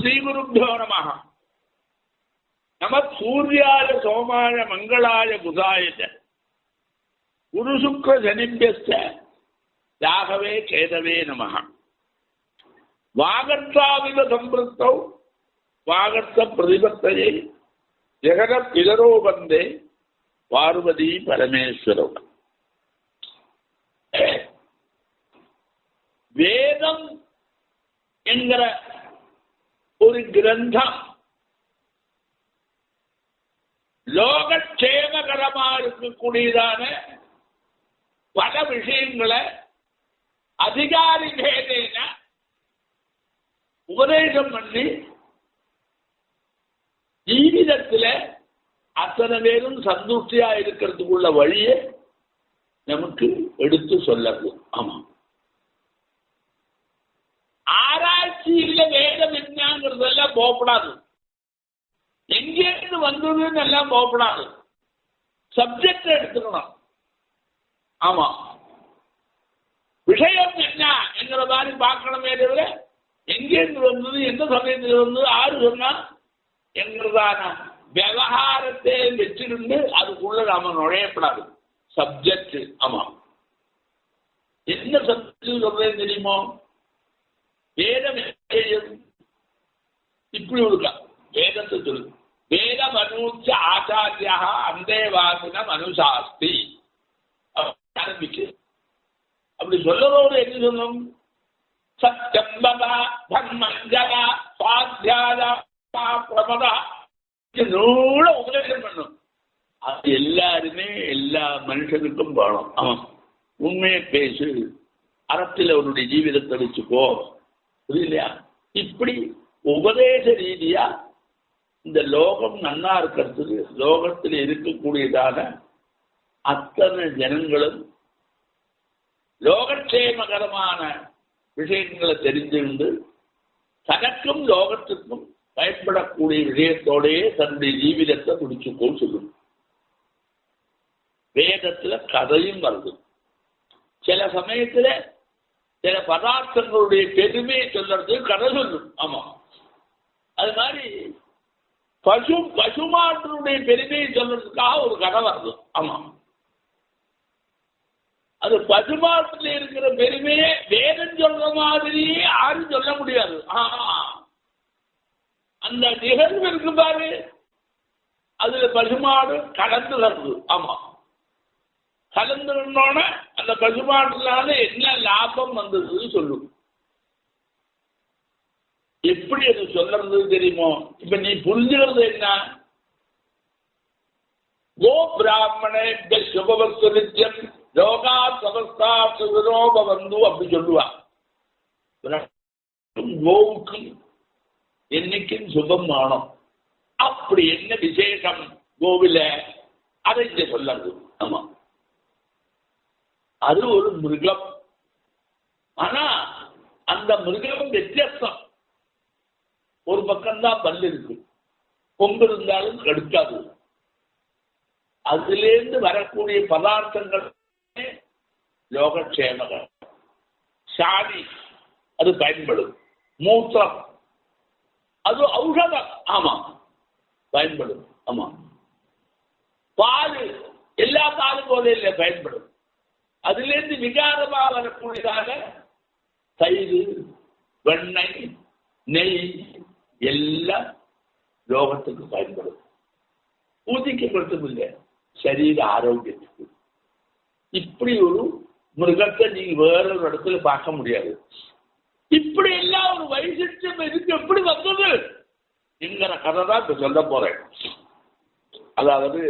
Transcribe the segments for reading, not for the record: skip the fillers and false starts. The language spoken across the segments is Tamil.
ஸ்ரீகுருभ्यो நமः. நம சூர்யாய சோமாய மங்களாய புதாய குரு சுக்ர சனிभ्यश्च ராகவே கேதவே நமः. வாகர்த்தாவித சம்பிருத்தௌ வாகர்த்த பிரதிபத்தையை ஜெகத பிதரோ வந்தே பார்வதி பரமேஸ்வரோ. வேதம் என்கிற ஒரு கிரந்தம் லோகக்ஷேமகரமா இருக்கக்கூடியதான பல விஷயங்களை அதிகாரி பேதேன உபதேசம் பண்ணி ஜீவிதத்தில் அத்தனை பேரும் சந்துஷ்டியா இருக்கிறதுக்குள்ள வழியை நமக்கு எடுத்து சொல்லது. ஆமா, ஆராய்ச்சியில வேதம் என்னங்கிறதெல்லாம் போகப்படாது, எங்கேருந்து வந்ததுன்னு எல்லாம் போகப்படாது, சப்ஜெக்ட் எடுத்துக்கணும். ஆமா, விஷயம் என்ன என்கிற மாதிரி பார்க்கணுமே தவிர எங்கேருந்து வந்தது, எந்த சமயத்தில் வந்தது, ஆறு சொன்னா என்கிறதான விவகாரத்தை வச்சிருந்து அதுக்குள்ள நாம நுழையப்படாது. சப்ஜெக்ட். ஆமா, என்ன சப்ஜெக்ட் சொல்றேன்னு தெரியுமோ? வேதம் இப்படி இருக்கா, வேதத்தை சொல்லு. வேத மனுச்ச ஆச்சாரியா அந்தேவாசின மனுசாஸ்தி ஆரம்பிக்கு. அப்படி சொல்லதோடு என்ன சொல்லணும்? சத்யம்பதா தர்மஞ்சகா சுவாத்தியாயா பிரமதா நூல உபதேசம் பண்ணும். அது எல்லாருமே எல்லா மனுஷனுக்கும் வேணும். ஆமா, உண்மையை பேசு, அறத்தில் அவருடைய ஜீவிதத்தை வச்சுக்கோ, புரியலையா? இப்படி உபதேச ரீதியா இந்த லோகம் நன்னா இருக்கிறதுக்கு லோகத்தில் இருக்கக்கூடியதான அத்தனை ஜனங்களும் லோகக்ஷேமகரமான விஷயங்களை தெரிஞ்சிருந்து தனக்கும் லோகத்துக்கும் பயன்படக்கூடிய விஷயத்தோடையே தன்னுடைய ஜீவிதத்தை முடிச்சுக்கோள் சொல்லும். வேதத்துல கதையும் வருது. சில சமயத்துல சில பதார்த்தங்களுடைய பெருமையை சொல்றது கதை சொல்லும். ஆமா, அது மாதிரி பசுமாட்டினுடைய பெருமையை சொல்றதுக்காக ஒரு கதை வருது. ஆமா, அது பசுமாட்டில் இருக்கிற பெருமையை வேதம் சொல்ற மாதிரியே யாரும் சொல்ல முடியாது. அந்த நிகழ்வு இருக்கு பாரு, அதுல பசுமாடு கலந்து வருது. ஆமா, கலந்துனோட அந்த பசுமாட்டுனால என்ன லாபம் வந்ததுன்னு சொல்லும். எப்படி அது சொல்றது தெரியுமோ? இப்ப நீ புரிஞ்சுக்கிறது என்ன? கோ பிராமணே சுபவஸ்து நித்தியம் யோகா சவஸ்தா சுரோப வந்து அப்படி சொல்லுவா. கோவுக்கும் என்னைக்கும் சுபம் வேணும். அப்படி என்ன விசேஷம் கோவில அதை இங்க சொல்லது. ஆமா, அது ஒரு மிருகம். ஆனா அந்த மிருகம் வித்தியாசம். ஒரு பக்கம்தான் பல்லு இருக்கு, கொம்பு இருந்தாலும் கடுக்காது. அதிலிருந்து வரக்கூடிய பதார்த்தங்கள் லோகக்ஷேமகம். சாணி அது பயன்படும், மூத்திரம் அது ஔஷதம். ஆமா, பயன்படும். ஆமா, பால் எல்லா பாலும் போல இல்லை, பயன்படும். அதிலிருந்து விகாரமாக வரக்கூடியதாக தயிர், வெண்ணெய், நெய் எல்லாம் லோகத்துக்கு பயன்படும். பூஜிக்கப்படுத்தும் இல்லை, சரீர ஆரோக்கியத்துக்கு. இப்படி ஒரு மிருகத்தை நீங்க வேற ஒரு இடத்துல பார்க்க முடியாது. இப்படி எல்லாம் ஒரு வைசிஷ்டம் இருக்கு. எப்படி வந்தது என்கிற கதை தான் இப்ப சொல்ல போறேன். அதாவது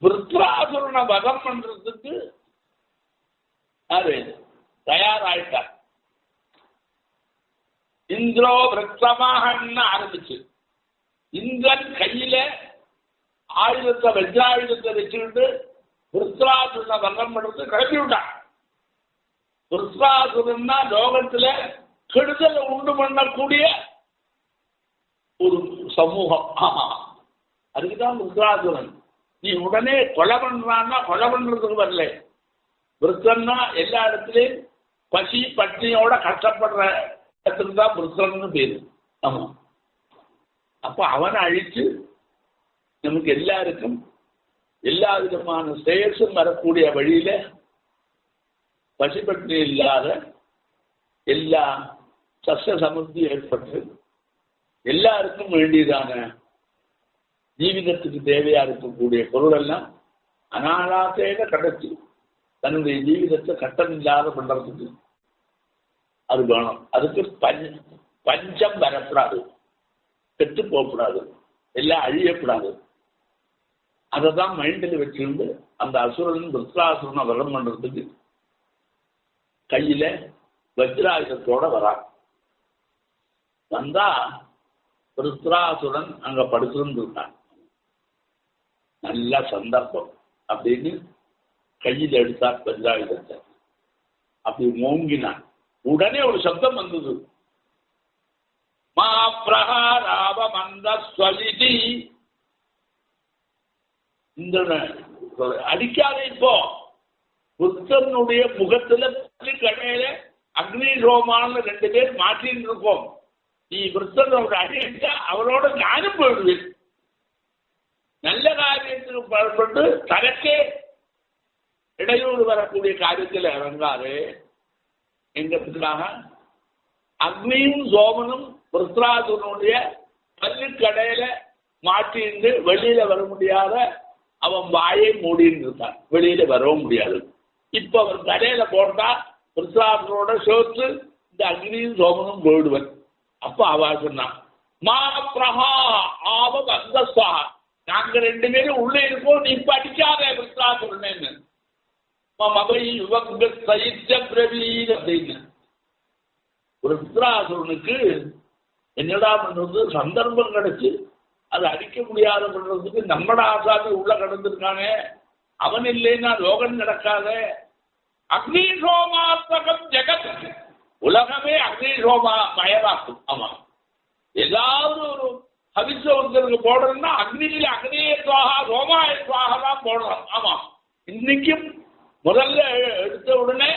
விருத்ராசுரனை வதம் பண்றதுக்கு அது தயாராயிட்டார். இந்திரோ விருத்தமாகன்னு ஆரம்பிச்சு இந்திரன் கையில ஆயுதத்தை வஜ்ராயுதத்தை வச்சுக்கிட்டு விருத்ராசுரனை வதம் பண்றது கிளப்பி விட்டான். விருத்ராசுரன்னா லோகத்துல கெடுதலை உண்டு பண்ணக்கூடிய ஒரு சமூகம். அதுக்குதான் விருத்ராசுரன். நீ உடனே கொலை பண்றான்னா கொலை பண்றதுக்கு வரல. விருத்தன்னா எல்லா இடத்துலையும் பசி பட்னியோட கஷ்டப்படுற தான் புருஷன்னு பேரு. ஆமா. அப்ப அவனை அழிச்சு நமக்கு எல்லாருக்கும் எல்லா விதமான ஸ்ரேயஸும் வரக்கூடிய வழியில பசிப்பட்டு இல்லாத எல்லா சஸ்ய சமுத்தி ஏற்பட்டு எல்லாருக்கும் வேண்டியதான ஜீவிதத்துக்கு தேவையா இருக்கக்கூடிய பொருள் எல்லாம் அனாலாசேக கிடைச்சி தன்னுடைய ஜீவிதத்தை கட்டம் இல்லாத பண்றதுக்கு அது வேணும். அதுக்கு பஞ்சம் வரப்படாது, கெட்டு போகக்கூடாது, எல்லாம் அழியக்கூடாது. அதை தான் மைண்டில் வச்சிருந்து அந்த அசுரன் விருத்ராசுரனை வரம் பண்றதுக்கு கையில வஜ்ராயுதத்தோட வரான். வந்தா விருத்ராசுரன் அங்க படுத்திருந்துட்டான். நல்ல சந்தர்ப்பம் அப்படின்னு கையில் எடுத்தார் வஜ்ராயுதத்தை. அப்படி மோங்கினான். உடனே ஒரு சப்தம் வந்தது. மா பிரஹாராவ மந்த ஸ்வலிதி. இந்த அடிக்காத இப்போ புத்தனுடைய முகத்துல கடையில அக்னி ரோமான்னு 2 பேர் மாற்றின்னு இருக்கோம். நீ புத்தனோட அடிச்சா அவரோட நானும் போயிடுவேன். நல்ல காரியத்துக்கு புறப்பட்டு தனக்கே இடையூறு வரக்கூடிய காரியத்தில் இறங்காது. எங்கிறதுக்காக அக்னியும் சோமனும் விருத்ராசுரனுடைய பல்லுக்கடையில மாட்டின்னு வெளியில வர முடியாத அவன் வாயை மூடின்னு இருக்கான். வெளியில வரவும் முடியாது. இப்ப அவன் கடையில போட்டா விருத்ராசுரனோட சேர்த்து இந்த அக்னியும் சோமனும் போயிடுவன். அப்ப அவ சொன்னான், மா பிரஹா ஆவ வந்தஸ்வா. நாங்க 2 பேரும் உள்ளே இருக்கோம், நீ இப்ப அடிக்காத விருத்ராசுரனேன்னு. அப்படின்னு விருத்ராசுரனுக்கு என்னடா பண்றது, சந்தர்ப்பம் கிடைச்சு அதை அடிக்க முடியாத பண்றதுக்கு நம்மட ஆசாமி உள்ள கடந்திருக்கானே, அவன் இல்லைன்னா லோகம் நடக்காத. அக்னி சோமாத்மகம் ஜெகத், உலகமே அக்னி சோமா மயமாக்கும். ஆமா, ஏதாவது ஒரு ஹவிச ஒருத்தருக்கு போடணும்னா அக்னியில அக்னியே சுவாகா சோமாய சுவாகா தான் போடணும். ஆமா, இன்னைக்கும் முதல்ல எடுத்த உடனே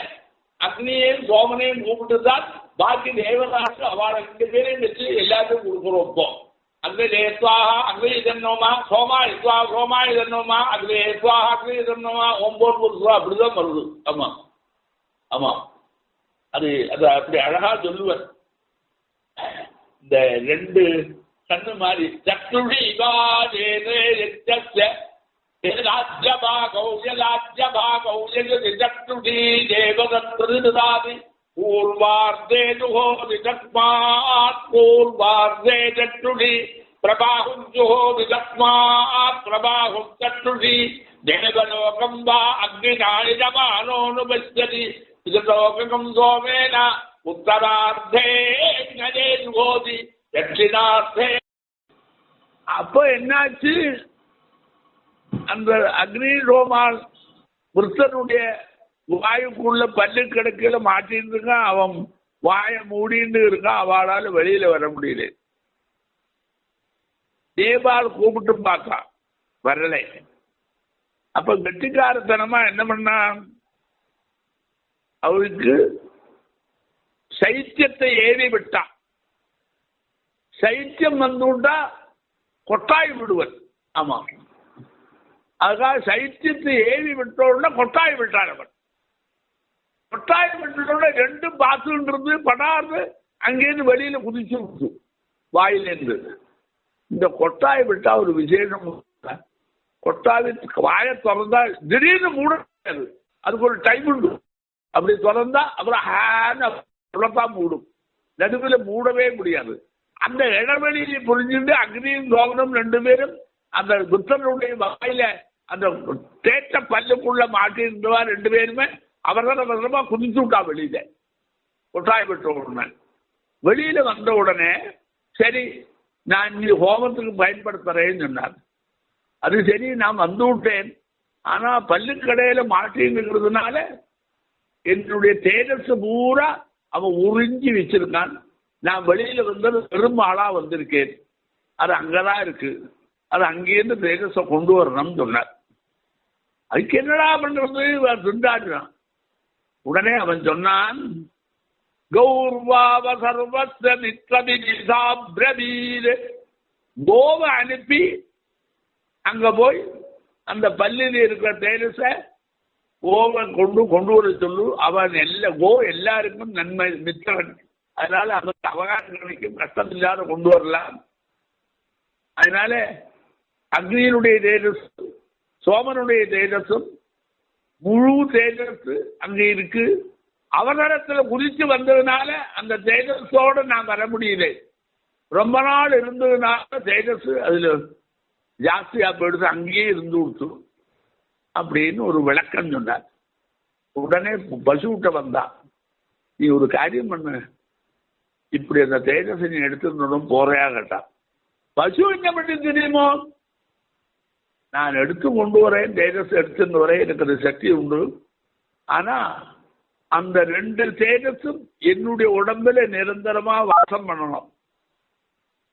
அக்னியையும் சோமனையும் கூப்பிட்டு தான் பாக்கி தேவதாக்கு அவரை 2 பேரையும் வச்சு எல்லாத்தையும் கொடுக்குறோம். இப்போ அக்னி சுவாகா அக்னி இதன்னோமா, சோமா சுவா சோமா இதன்னோமா, அக்னி சுவாகா அக்னி இதன்னோமா, 9 ரூபா அப்படிதான் வருது. ஆமா ஆமா, அது அது அப்படி அழகா சொல்லுவார். இந்த 2 கண்ணு மாதிரி சக்ருடி தேவதத்ருதாதி பூர்வார்தே ஜுஹோதி தஸ்மாத் பூர்வார்தே சக்ருடி பிரபாஹும் ஜுஹோதி தஸ்மாத் பிரபாஹும் சக்ருடி தேவலோகம் வா அக்னிநாயமானோனுபஷ்யதி லோகம் சோமேன உத்தரார்த்தே நஜே ஜுஹோதி தட்சிணார்த்தே. அப்போ என்னாச்சு, அந்த அக்னி ரோமால் புருஷனுடைய வாயுக்குள்ள பல்லு கிடக்கையில மாட்டின்னு இருக்கான். அவன் வாயை மூடின்னு இருக்கான். அவளால வெளியில வர முடியல. தேவால் கூப்பிட்டு பார்த்தான், வரலை. அப்ப கெட்டிக்காரத்தனமா என்ன பண்ணான், அவருக்கு சைத்தியத்தை ஏவி விட்டான். சைத்தியம் வந்துட்டா கொட்டாய் விடுவன். ஆமா, அதுக்காக சைத்தியத்தை ஏவி விட்டோம்னா கொட்டாய் விட்டான். அவன் கொட்டாய் விட்டோட 2 பாத்துன்றது படாது அங்கேருந்து வெளியில குதிச்சு விட்டு வாயிலேருந்து. இந்த கொட்டாய் விட்டா ஒரு விசேஷம். கொட்டாய் வாயை திறந்தா திடீர்னு மூட முடியாது, அதுக்கு ஒரு டைம் உண்டு. அப்படி திறந்தா அப்புறம் ஹேன்னு மூடும், நடுவில் மூடவே முடியாது. அந்த இடைவெளியை புரிஞ்சுட்டு அக்னியும் சோமனும் 2 பேரும் அந்த புத்தனுடைய வாயில அந்த தேட்ட பல்லுக்குள்ள மாட்டிருந்தவா 2 பேருமே அவசரமா குதிச்சு விட்டா வெளியில. கொட்டாய் விட்ட உடனே வெளியில வந்த உடனே சரி நான் இந்த ஹோமத்துக்கு பயன்படுத்துறேன்னு சொன்னார். அது சரி, நான் வந்து விட்டேன். ஆனா பல்லுக்கடையில மாட்டிருக்கிறதுனால என்னுடைய தேஜஸ் பூரா அவன் உறிஞ்சி வச்சிருக்கான். நான் வெளியில வந்தது பெரும்பாலா வந்திருக்கேன். அது அங்கதான் இருக்கு, அது அங்கேருந்து தேஜஸை கொண்டு வரணும்னு சொன்னார். அதுக்கு என்னடா பண்றது, திண்டாடுறான். உடனே அவன் சொன்னான், கௌர்வாவ சர்வஸ்ய நித்ரபிரீர் கோவை அனுப்பி அங்க போய் அந்த பள்ளியில் இருக்கிற தேஜஸை கோவை கொண்டு வர சொல்லு. அவன் எல்லாருக்கும் நன்மை மித்திரன். அதனால அவனுக்கு அவகாசம் கிடைக்கும், கஷ்டம் இல்லாத கொண்டு வரலாம். அதனால அக்னியினுடைய தேஜஸ் சோமனுடைய தேஜஸும் முழு தேஜஸ் அங்கே இருக்கு. அவசரத்தில் குதிச்சு வந்ததுனால அந்த தேஜஸோடு நான் வர முடியல. ரொம்ப நாள் இருந்ததுனால தேஜஸ் அதுல ஜாஸ்தியா போயிடுது, அங்கேயே இருந்து கொடுத்து அப்படின்னு ஒரு விளக்கம் சொன்னார். உடனே பசுவிட்ட வந்தா, நீ ஒரு காரியம் பண்ணு, இப்படி அந்த தேஜஸை நீ எடுத்துருந்தோம் போறையா கேட்டா. பசு என்ன பண்ணி தெரியுமோ, நான் எடுத்து கொண்டு வரேன், தேஜஸ் எடுத்துட்டு வரேன், எனக்கு அது சக்தி உண்டு. ஆனா அந்த 2 தேஜஸும் என்னுடைய உடம்புல நிரந்தரமா வாசம் பண்ணணும்,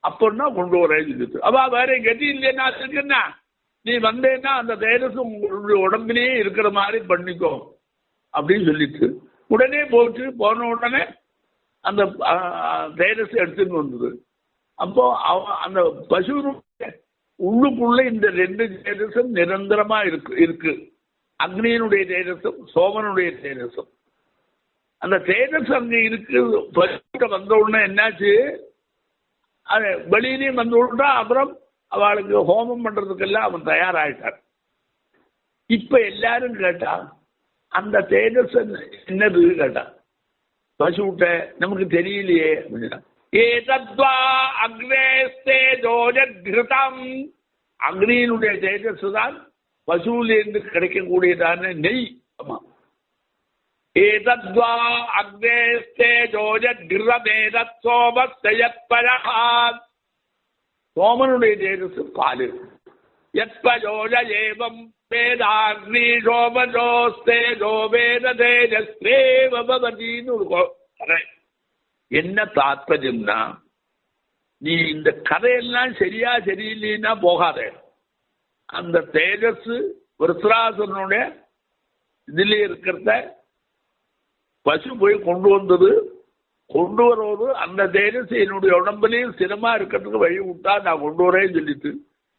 அப்படின்னா கொண்டு வரேன். அப்ப வேற கதி இல்லைன்னா இருக்குன்னா நீ வந்தேன்னா அந்த தேஜஸும் உங்களுடைய உடம்புலேயே இருக்கிற மாதிரி பண்ணிக்கோ அப்படின்னு சொல்லிட்டு உடனே போன உடனே அந்த தேஜஸ் எடுத்துன்னு வந்தது. அப்போ அந்த பசு உள்ளுக்குள்ள இந்த 2 தேஜஸும் நிரந்தரமா இருக்கு. அக்னியினுடைய தேஜஸும் சோமனுடைய தேஜஸும். அந்த தேஜஸ் அங்க இருக்கு. பசுட்ட வந்த உடனே என்னாச்சு, அது வெளியிலையும் வந்து விட்டா அப்புறம் அவளுக்கு ஹோமம் பண்றதுக்கெல்லாம் அவன் தயாராயிட்டான். இப்ப எல்லாரும் கேட்டா அந்த தேஜஸ் என்னது கேட்டா, பசுட்ட நமக்கு தெரியலையே அப்படின்னா, ஏதத்வா அக்னேஸ்தேஜோஜத்கிருதம், அக்னியினுடைய தேஜஸ் தான் பசுவிலிருந்து கிடைக்கக்கூடியதான நெய். ஆமா, ஏதத்வா அக்னேஸ்தேஜோஜத்கிருதமேதத் சோமஸ்தயத்பரஹ, சோமனுடைய தேஜஸ் பாலு. யத்பஜோஜ ஏவம் வேதாக்னி சோமஜோஸ்தேஜோ வேத தேஜஸ்தேவ பவதின்னு ஒரு கதை. என்ன தாத்பரியம்னா, நீ இந்த கதையெல்லாம் சரியில்லைன்னா போகாத. அந்த தேஜஸ் விருத்ராசுரனுடைய இதுல இருக்கிறத பசு போய் கொண்டு வருவது அந்த தேஜஸ் என்னுடைய உடம்புலையும் சிரமா இருக்கிறதுக்கு வழி விட்டா நான் கொண்டு வரேன்னு சொல்லிட்டு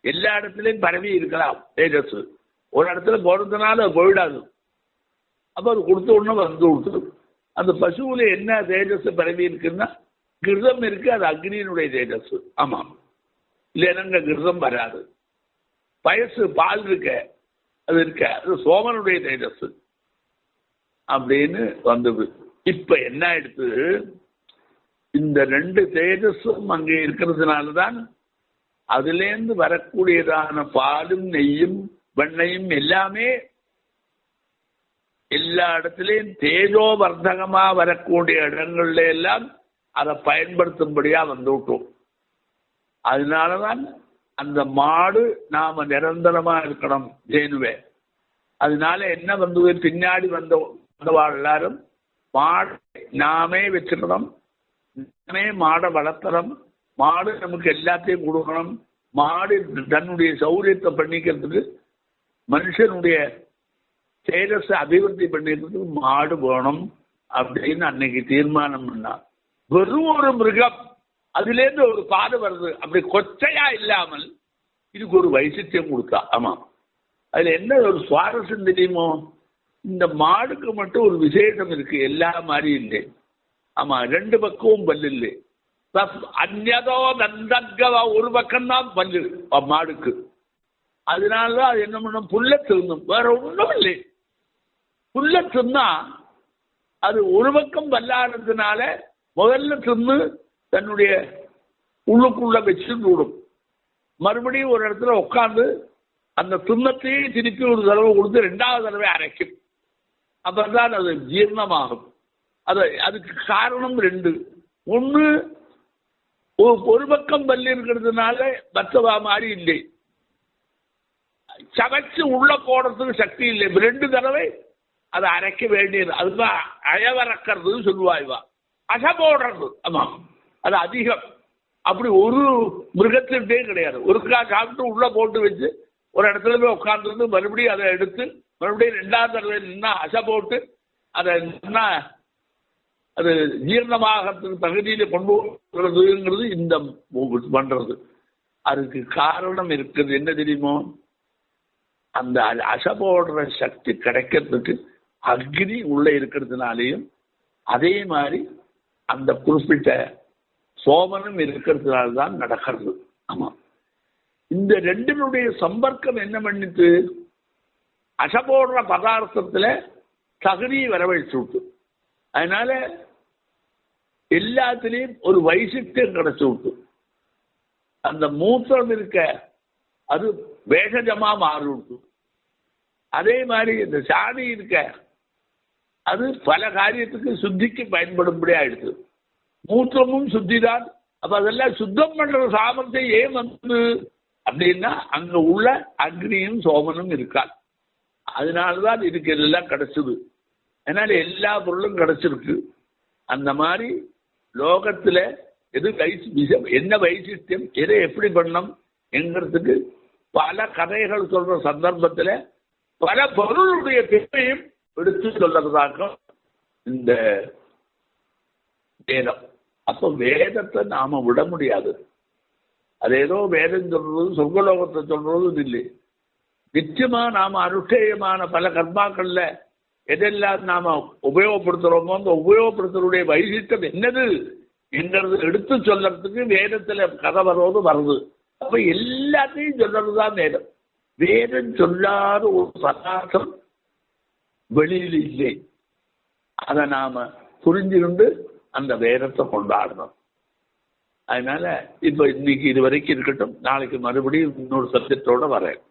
எல்லா இடத்துலையும் பரவி இருக்கலாம். தேஜஸ் ஒரு இடத்துல போறதுனால அது போயிடாது. அப்ப அது கொடுத்த உடனே வந்து கொடுத்து அந்த பசுவில் என்ன தேஜஸ் பரவி இருக்குன்னா கிருதம் இருக்கு, அது அக்னியினுடைய தேஜஸ். ஆமாம், இல்லைன்னா கிருதம் வராது. பயசு பால் இருக்க அது சோமனுடைய தேஜஸ் அப்படின்னு வந்தது. இப்ப என்ன ஆயிடுத்து, இந்த 2 தேஜஸும் அங்கே இருக்கிறதுனாலதான் அதுலேருந்து வரக்கூடியதான பாலும் நெய்யும் வெண்ணையும் எல்லாமே எல்லா இடத்துலையும் தேஜோவர்த்தகமா வரக்கூடிய இடங்கள்ல எல்லாம் அதை பயன்படுத்தும்படியா வந்து விட்டோம். அதனாலதான் அந்த மாடு நாம நிரந்தரமா இருக்கணும் ஜேனுவே. அதனால என்ன வந்து பின்னாடி வந்தவா எல்லாரும் மாடு நாமே வச்சுக்கணும், நாமே மாடை வளர்த்தணும், மாடு நமக்கு எல்லாத்தையும் கொடுக்கணும், மாடு தன்னுடைய சௌரியத்தை பண்ணிக்கிறதுக்கு மனுஷனுடைய தேஜஸை அபிவிருத்தி பண்ணிக்கிறதுக்கு மாடு வேணும் அப்படின்னு அன்னைக்கு தீர்மானம் பண்ணா. வெறும் ஒரு மிருகம் அதுலேருந்து ஒரு பாடு வருது, அப்படி கொச்சையா இல்லாமல் இதுக்கு ஒரு வைசித்தியம் கொடுத்தா. ஆமா, அதுல என்ன ஒரு சுவாரஸ்யம் தெரியுமோ, இந்த மாடுக்கு மட்டும் ஒரு விசேஷம் இருக்கு, எல்லா மாதிரி இல்லை. ஆமா, 2 பக்கமும் பல்லு இல்லை. அந்நதோ தந்தகவ ஒரு பக்கம்தான் பல்லு மாடுக்கு. அதனாலதான் அது என்ன பண்ணும், புல்ல தின்னும், வேற ஒன்றும் இல்லை. புல்ல தின்னா அது ஒரு பக்கம் பல்லானதுனால முதல்ல தின்னு தன்னுடைய உள்ளுக்குள்ள வச்சு விடும். மறுபடியும் ஒரு இடத்துல உட்காந்து அந்த துன்னத்தையே திருப்பி ஒரு தடவை கொடுத்து 2வது தடவை அரைக்கும். அப்பதான் அது ஜீர்ணமாகும். அதுக்கு காரணம் 2. ஒன்று, ஒரு பக்கம் பல்லு இருக்கிறதுனால மற்றவா மாதிரி இல்லை, சமைச்சு உள்ள போடுறதுக்கு சக்தி இல்லை. 2 தடவை அதை அரைக்க வேண்டியது. அதுதான் அயவறக்கிறது சொல்லுவாய்வா, அசை போடுறது. ஆமா, அது அதிகம். அப்படி ஒரு மிருகத்திட்டே கிடையாது. ஒருக்கா சாப்பிட்டு உள்ள போட்டு வச்சு ஒரு இடத்துல போய் உட்காந்துருந்து மறுபடியும் அதை எடுத்து மறுபடியும் 2வது தடவை நின்னா அசை போட்டு அதை நின்னா அது ஜீரணமாகறதுக்கு தகுதியில கொண்டு வருதுங்கிறது இந்த பண்றது. அதுக்கு காரணம் இருக்குது, என்ன தெரியுமோ? அந்த அசைபோடுற சக்தி கிடைக்கிறதுக்கு அக்னி உள்ள இருக்கிறதுனாலையும், அதே மாதிரி அந்த குறிப்பிட்ட சோமனும் இருக்கிறதுனால்தான் நடக்கிறது. ஆமா, இந்த ரெண்டினுடைய சம்பர்க்கம் என்ன பண்ணிட்டு அசைபோடுற பதார்த்தத்துல தகுதியை வரவழைச்சு விட்டு, அதனால எல்லாத்திலையும் ஒரு வைசிஷ்டம் கிடைச்சு விட்டு, அந்த மூத்திரம் இருக்க அது வேஷஜமா மாறிவிட்டு, அதே மாதிரி இந்த சாதி இருக்க அது பல காரியத்துக்கு சுத்திக்கு பயன்படும்படி ஆயிடுது. மூத்திரமும் சுத்தி தான். அப்ப அதெல்லாம் சுத்தம் பண்ற சாமர்த்தியம் ஏன் வந்து அப்படின்னா அங்க உள்ள அக்னியும் சோமனும் இருக்காது. அதனாலதான் இதுக்கு எல்லாம் கிடைச்சது. அதனால எல்லா பொருளும் கிடைச்சிருக்கு. அந்த மாதிரி லோகத்துல எது என்ன வைசிஷ்டியம், எதை எப்படி பண்ணணும் என்கிறதுக்கு பல கதைகள் சொல்ற சந்தர்ப்பத்தில் பல பொருளுடைய தேவையும் எடுத்து சொல்றதாக இந்த வேதம். அப்ப வேதத்தை நாம விட முடியாது. அது ஏதோ வேதம் சொல்றது சொர்க்கலோகத்தை சொல்றதும் இல்லை. நிச்சயமா நாம அனுஷ்டேயமான பல கர்மாக்கள்ல எதெல்லாம் நாம உபயோகப்படுத்துறோமோ அந்த உபயோகப்படுத்துறதுடைய வைசிஷ்டம் என்னது என்கிறது எடுத்து சொல்றதுக்கு வேதத்துல கதை வருது. அப்ப எல்லாத்தையும் சொல்றதுதான் வேதம். வேதம் சொல்லாத ஒரு பதார்த்தம் வெளியில் இல்லை. அதை நாம புரிஞ்சுக்கிண்டு அந்த வேதத்தை கொண்டாடணும். அதனால இப்ப இன்னைக்கு இது வரைக்கும் இருக்கட்டும். நாளைக்கு மறுபடியும் இன்னொரு சப்ஜெக்டோட வரேன்.